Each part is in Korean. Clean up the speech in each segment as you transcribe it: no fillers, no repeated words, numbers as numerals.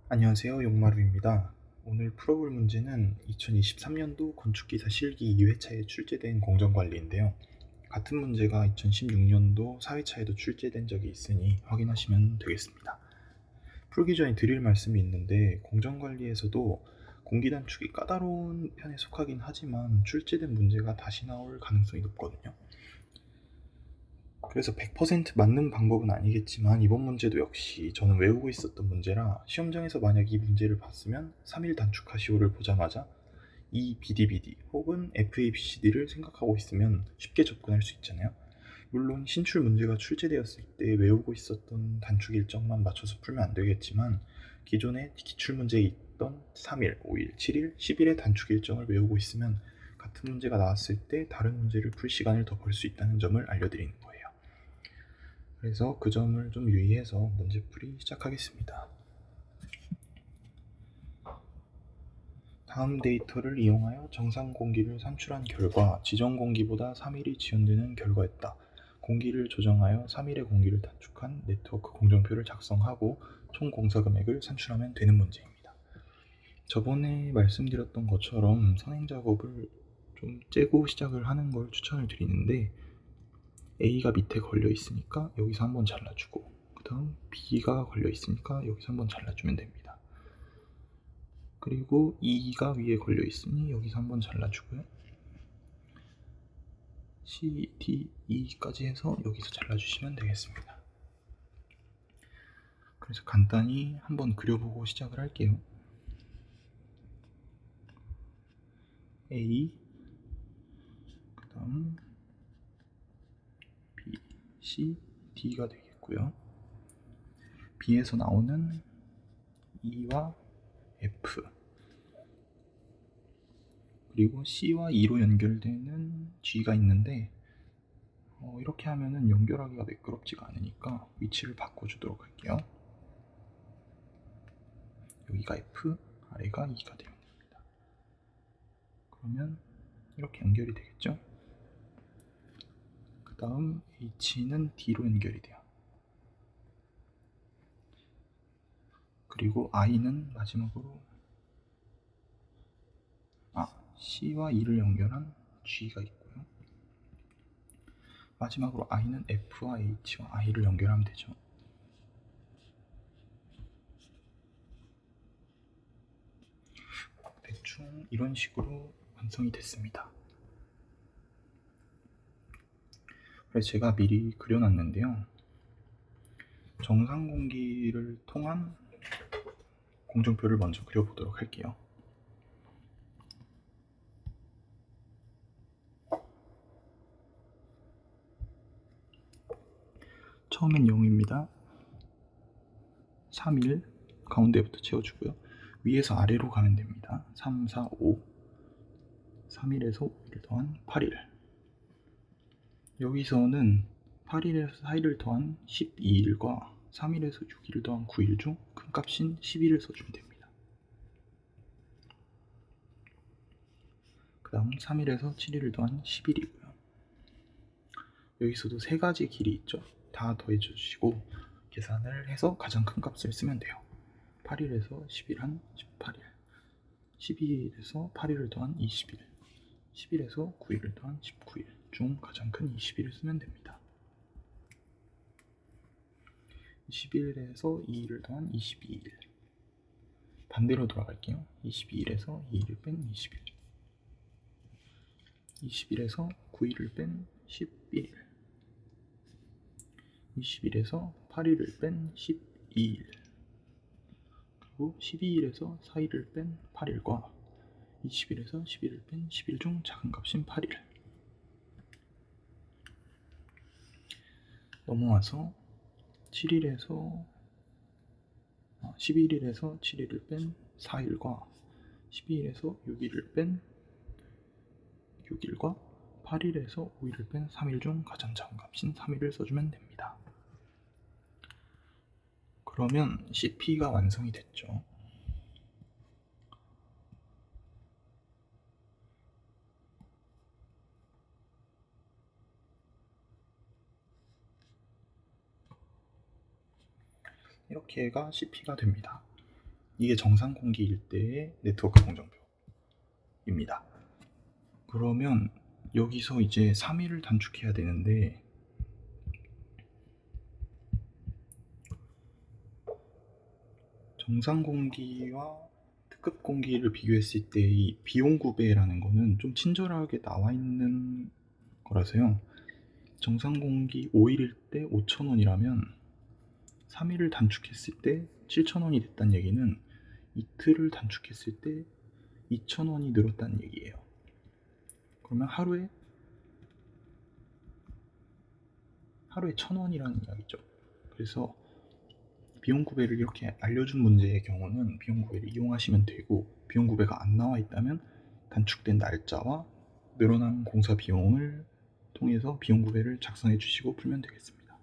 안녕하세요. 용마루입니다. 오늘 풀어볼 문제는 2023년도 건축기사 실기 2회차에 출제된 공정관리인데요. 같은 문제가 2016년도 4회차에도 출제된 적이 있으니 확인하시면 되겠습니다. 풀기 전에 드릴 말씀이 있는데 공정관리에서도 공기단축이 까다로운 편에 속하긴 하지만 출제된 문제가 다시 나올 가능성이 높거든요. 그래서 100% 맞는 방법은 아니겠지만 이번 문제도 역시 저는 외우고 있었던 문제라 시험장에서 만약 이 문제를 봤으면 3일 단축하시오를 보자마자 이 BDBD 혹은 FABCD를 생각하고 있으면 쉽게 접근할 수 있잖아요. 물론 신출 문제가 출제되었을 때 외우고 있었던 단축 일정만 맞춰서 풀면 안 되겠지만 기존에 기출 문제에 있던 3일, 5일, 7일, 10일의 단축 일정을 외우고 있으면 같은 문제가 나왔을 때 다른 문제를 풀 시간을 더 벌 수 있다는 점을 알려드리는 거예요. 그래서 그 점을 좀 유의해서 문제풀이 시작하겠습니다. 다음 데이터를 이용하여 정상 공기를 산출한 결과 지정 공기보다 3일이 지연되는 결과였다. 공기를 조정하여 3일의 공기를 단축한 네트워크 공정표를 작성하고 총 공사 금액을 산출하면 되는 문제입니다. 저번에 말씀드렸던 것처럼 선행 작업을 좀 째고 시작을 하는 걸 추천을 드리는데 A가 밑에 걸려 있으니까 여기서 한번 잘라주고 그 다음 B가 걸려 있으니까 여기서 한번 잘라주면 됩니다. 그리고 E가 위에 걸려 있으니 여기서 한번 잘라주고요. C, D, E까지 해서 여기서 잘라주시면 되겠습니다. 그래서 간단히 한번 그려보고 시작을 할게요. A, 그 다음 B, C, D가 되겠고요. B에서 나오는 E와 F, 그리고 C와 E로 연결되는 G가 있는데 이렇게 하면은 연결하기가 매끄럽지가 않으니까 위치를 바꿔주도록 할게요. 여기가 F, 아래가 E가 되면 됩니다. 그러면 이렇게 연결이 되겠죠? 그 다음 H는 D로 연결이 돼요. 그리고 I는 마지막으로 C와 E를 연결한 G가 있고요. 마지막으로 I는 F와 H와 I를 연결하면 되죠. 대충 이런 식으로 완성이 됐습니다. 그래서 제가 미리 그려놨는데요. 정상 공기를 통한 공정표를 먼저 그려보도록 할게요. 처음엔 0입니다. 3일 가운데부터 채워주고요. 위에서 아래로 가면 됩니다. 3, 4, 5 3일에서 5일 더한 8일. 여기서는 8일에서 4일을 더한 12일과 3일에서 6일 더한 9일 중 큰 값인 10일을 써주면 됩니다. 그 다음 3일에서 7일을 더한 10일이고요. 여기서도 세 가지 길이 있죠. 다 더해 주시고 계산을 해서 가장 큰 값을 쓰면 돼요. 8일에서 10일 한 18일, 12일에서 8일을 더한 20일, 10일에서 9일을 더한 19일 중 가장 큰 20일을 쓰면 됩니다. 21일에서 2일을 더한 22일, 반대로 돌아갈게요. 22일에서 2일을 뺀 20일, 20일에서 9일을 뺀 11일, 20일에서 8일을 뺀 12일, 그리고 12일에서 4일을 뺀 8일과 20일에서 11일 뺀 10일 중 작은 값인 8일. 넘어와서 7일에서 11일에서 7일을 뺀 4일과 12일에서 6일을 뺀 6일과 8일에서 5일을 뺀 3일 중 가장 작은 값인 3일을 써주면 됩니다. 그러면 CP가 완성이 됐죠. 이렇게 가 CP가 됩니다. 이게 정상 공기일 때의 네트워크 공정표입니다. 그러면 여기서 이제 3일을 단축해야 되는데, 정상 공기와 특급 공기를 비교했을 때 이 비용 구배라는 거는 좀 친절하게 나와 있는 거라서요. 정상 공기 5일일 때 5,000원이라면 3일을 단축했을 때 7,000원이 됐다는 얘기는 이틀을 단축했을 때 2,000원이 늘었다는 얘기예요. 그러면 하루에 1,000원이라는 이야기죠. 그래서 비용 구배를 이렇게 알려준 문제의 경우는 비용 구배를 이용하시면 되고, 비용 구배가 안 나와 있다면 단축된 날짜와 늘어난 공사 비용을 통해서 비용 구배를 작성해 주시고 풀면 되겠습니다.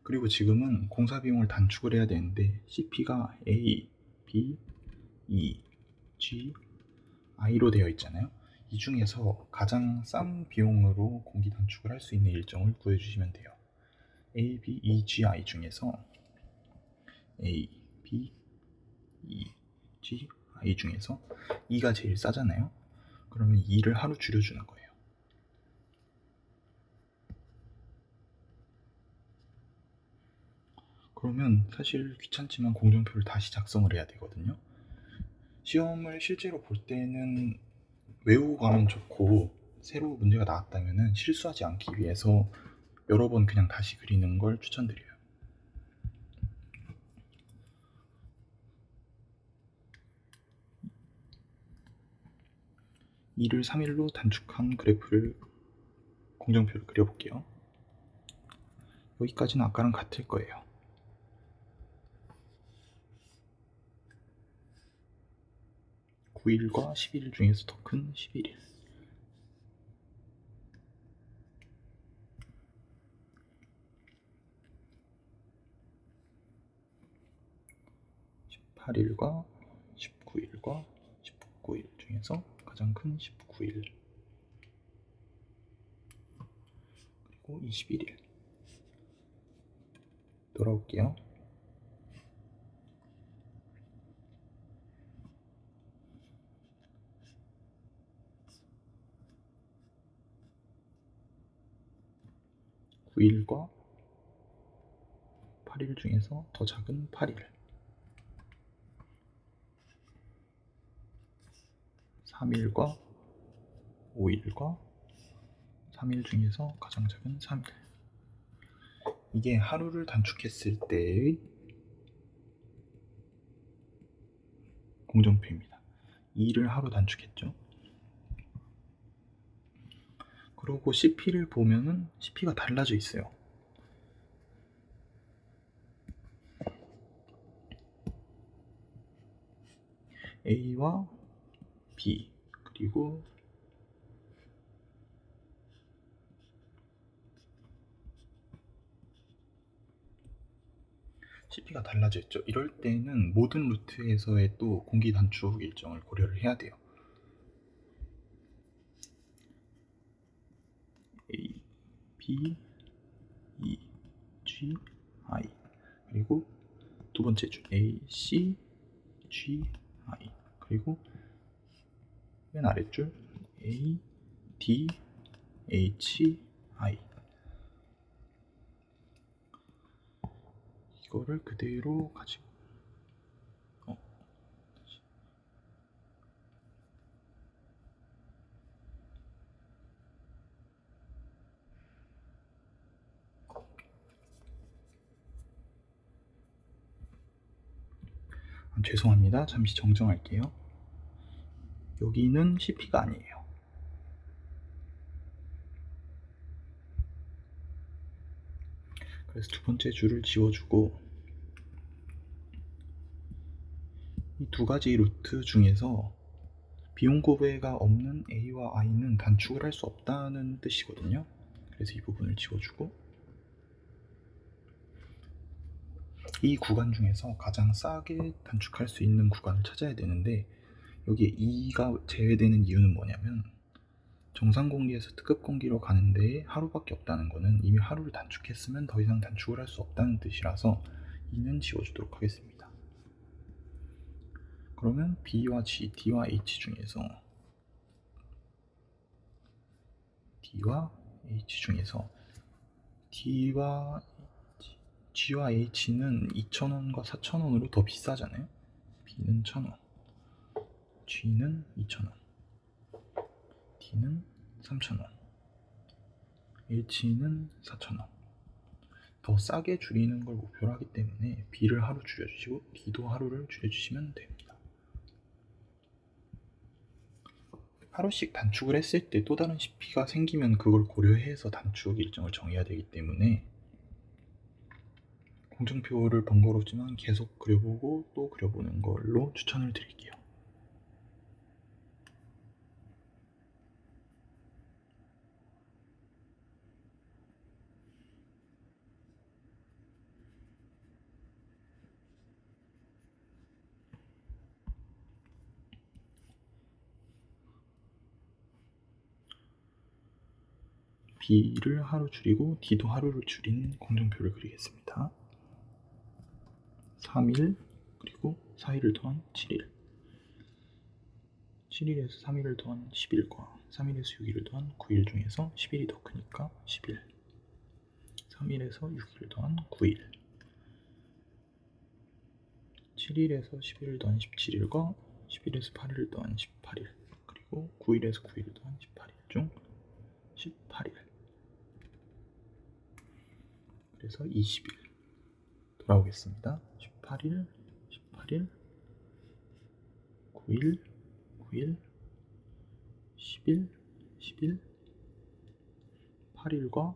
그리고 지금은 공사 비용을 단축을 해야 되는데 CP가 A, B, E, G, I로 되어 있잖아요. 이 중에서 가장 싼 비용으로 공기 단축을 할 수 있는 일정을 구해주시면 돼요. A, B, E, G, I 중에서 A, B, E, G, I 중에서 E가 제일 싸잖아요. 그러면 E를 하루 줄여주는 거예요. 그러면 사실 귀찮지만 공정표를 다시 작성을 해야 되거든요. 시험을 실제로 볼 때는 외우고 가면 좋고, 새로 문제가 나왔다면 실수하지 않기 위해서 여러 번 그냥 다시 그리는 걸 추천드려요. 이를 3일로 단축한 그래프를, 공정표를 그려볼게요. 여기까지는 아까랑 같을 거예요. (9일과) (11일) 중에서 더 큰 (11일) 18일과 19일과 19일 중에서 가장 큰 19일, 그리고 21일. 돌아올게요. (9일과) (8일) 중에서 더 작은 (8일) (3일과) (5일과) (3일) 중에서 가장 작은 (3일). 이게 하루를 단축했을 때의 공정표입니다. 2일을 하루 단축했죠. 그리고 CP를 보면은 CP가 달라져 있어요. A와 B, 그리고 CP가 달라져 있죠. 이럴 때는 모든 루트에서의 또 공기 단축 일정을 고려를 해야 돼요. A, B, E, G, I, 그리고 두 번째 줄 A, C, G, I, 그리고 맨 아랫줄 A, D, H, I. 이거를 그대로 가지고 죄송합니다. 잠시 정정할게요. 여기는 CP가 아니에요. 그래서 두 번째 줄을 지워주고, 이 두 가지 루트 중에서 비용 고배가 없는 A와 I는 단축을 할 수 없다는 뜻이거든요. 그래서 이 부분을 지워주고, 이 구간 중에서 가장 싸게 단축할 수 있는 구간을 찾아야 되는데, 여기에 E가 제외되는 이유는 뭐냐면 정상 공기에서 특급 공기로 가는 데에 하루밖에 없다는 것은 이미 하루를 단축했으면 더 이상 단축을 할 수 없다는 뜻이라서 E는 지워주도록 하겠습니다. 그러면 B와 G, D와 H 중에서 D와 G와 H는 2,000원과 4,000원으로 더 비싸잖아요. B는 1,000원, G는 2,000원, D는 3,000원, H는 4,000원. 더 싸게 줄이는 걸 목표로 하기 때문에 B를 하루 줄여주시고 D도 하루를 줄여주시면 됩니다. 하루씩 단축을 했을 때 또 다른 CP가 생기면 그걸 고려해서 단축 일정을 정해야 되기 때문에 공정표를 번거롭지만 계속 그려보고 또 그려보는 걸로 추천을 드릴게요. B를 하루 줄이고 D도 하루를 줄인 공정표를 그리겠습니다. 3일 그리고 4일을 더한 7일, 7일에서 3일을 더한 10일과 3일에서 6일을 더한 9일 중에서 10일이 더 크니까 10일, 3일에서 6일 더한 9일, 7일에서 11일 더한 17일과 10일에서 8일 더한 18일, 그리고 9일에서 9일 더한 18일 중 18일, 그래서 20일 돌아오겠습니다. 18일, 18일, 9일, 9일, 10일, 10일, 8일과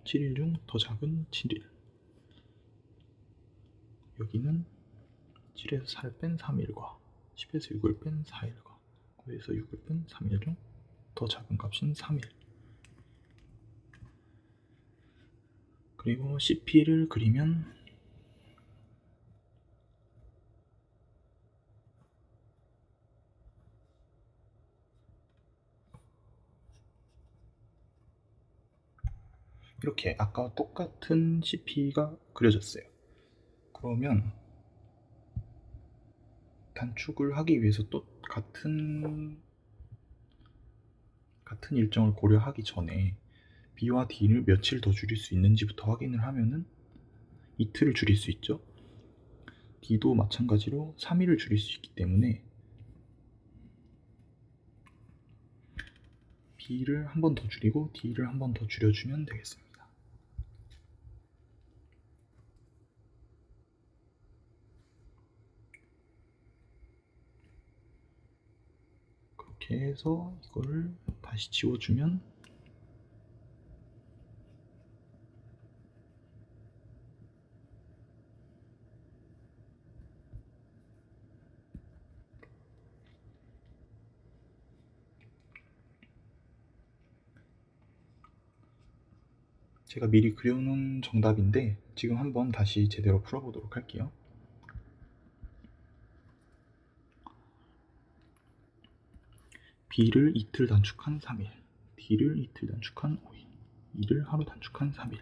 7일 중 더 작은 7일. 여기는 7에서 4를 뺀 3일과 10에서 6을 뺀 4일과 9에서 6을 뺀 3일 중 더 작은 값인 3일. 그리고 CP를 그리면 이렇게 아까와 똑같은 CP가 그려졌어요. 그러면 단축을 하기 위해서 또 같은 일정을 고려하기 전에 B와 D를 며칠 더 줄일 수 있는지부터 확인을 하면은 이틀을 줄일 수 있죠. D도 마찬가지로 3일을 줄일 수 있기 때문에 B를 한 번 더 줄이고 D를 한 번 더 줄여주면 되겠습니다. 그렇게 해서 이거를 다시 지워주면 제가 미리 그려놓은 정답인데 지금 한번 다시 제대로 풀어보도록 할게요. B를 이틀 단축한 3일, D를 이틀 단축한 5일, E를 하루 단축한 3일.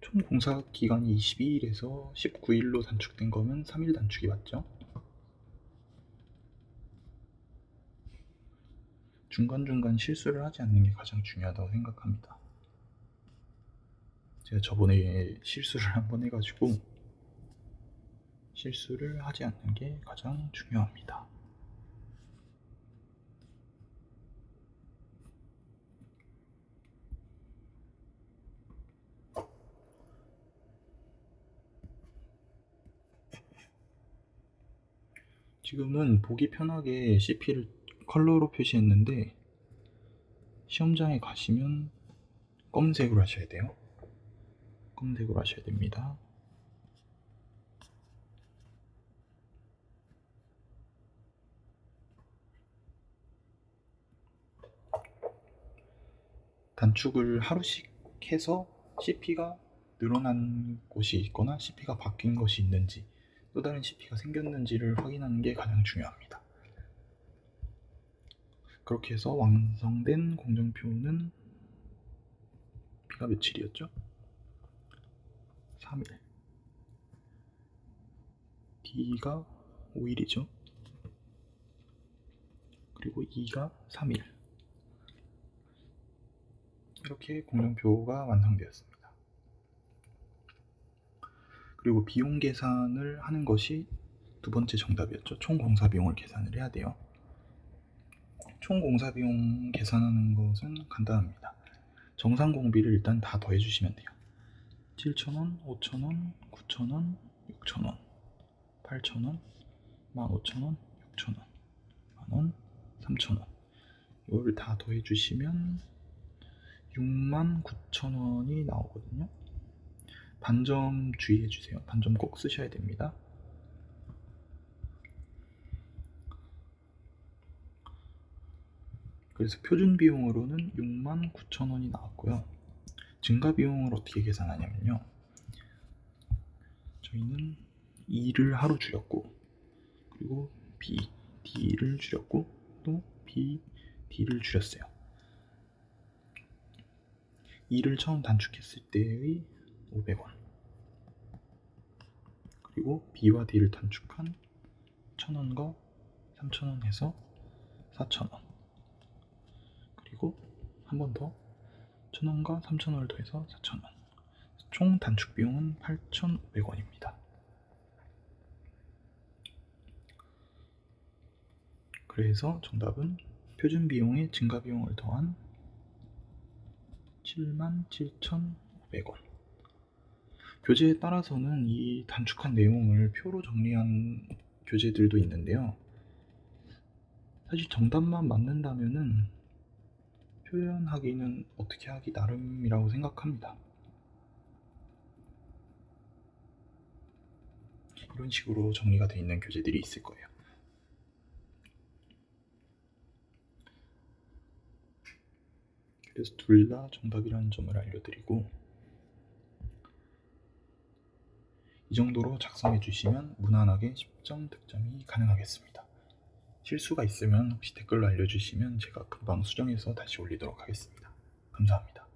총 공사 기간이 22일에서 19일로 단축된 거면 3일 단축이 맞죠? 중간중간 실수를 하지 않는 게 가장 중요하다고 생각합니다. 제가 저번에 실수를 한번 해가지고 실수를 하지 않는 게 가장 중요합니다. 지금은 보기 편하게 CP를 컬러로 표시했는데 시험장에 가시면 검은색으로 하셔야 돼요. 검색을 하셔야 됩니다. 단축을 하루씩 해서 CP가 늘어난 곳이 있거나 CP가 바뀐 것이 있는지 또 다른 CP가 생겼는지를 확인하는 게 가장 중요합니다. 그렇게 해서 완성된 공정표는 B가 며칠이었죠? 3일, D가 5일이죠. 그리고 E가 3일. 이렇게 공정표가 완성되었습니다. 그리고 비용 계산을 하는 것이 두 번째 정답이었죠. 총 공사 비용을 계산을 해야 돼요. 총 공사 비용 계산하는 것은 간단합니다. 정상 공비를 일단 다 더해주시면 돼요. 7,000원, 5,000원, 9,000원, 6,000원, 8,000원, 15,000원, 6,000원, 만원, 3,000원. 이거를 다 더해주시면 69,000원이 나오거든요. 반점 주의해주세요. 반점 꼭 쓰셔야 됩니다. 그래서 표준 비용으로는 69,000원이 나왔고요. 증가 비용을 어떻게 계산하냐면요. 저희는 E를 하루 줄였고, 그리고 B, D를 줄였고, 또 B, D를 줄였어요. E를 처음 단축했을 때의 500원, 그리고 B와 D를 단축한 1,000원과 3,000원 해서 4,000원, 그리고 한 번 더 1,000원과 3,000원을 더해서 4,000원. 총 단축 비용은 8,500원입니다. 그래서 정답은 표준 비용에 증가 비용을 더한 77,500원. 교재에 따라서는 이 단축한 내용을 표로 정리한 교재들도 있는데요. 사실 정답만 맞는다면은 표현하기는 어떻게 하기 나름이라고 생각합니다. 이런 식으로 정리가 되어 있는 교재들이 있을 거예요. 그래서 둘 다 정답이라는 점을 알려드리고, 이 정도로 작성해 주시면 무난하게 10점 득점이 가능하겠습니다. 실수가 있으면 혹시 댓글로 알려주시면 제가 금방 수정해서 다시 올리도록 하겠습니다. 감사합니다.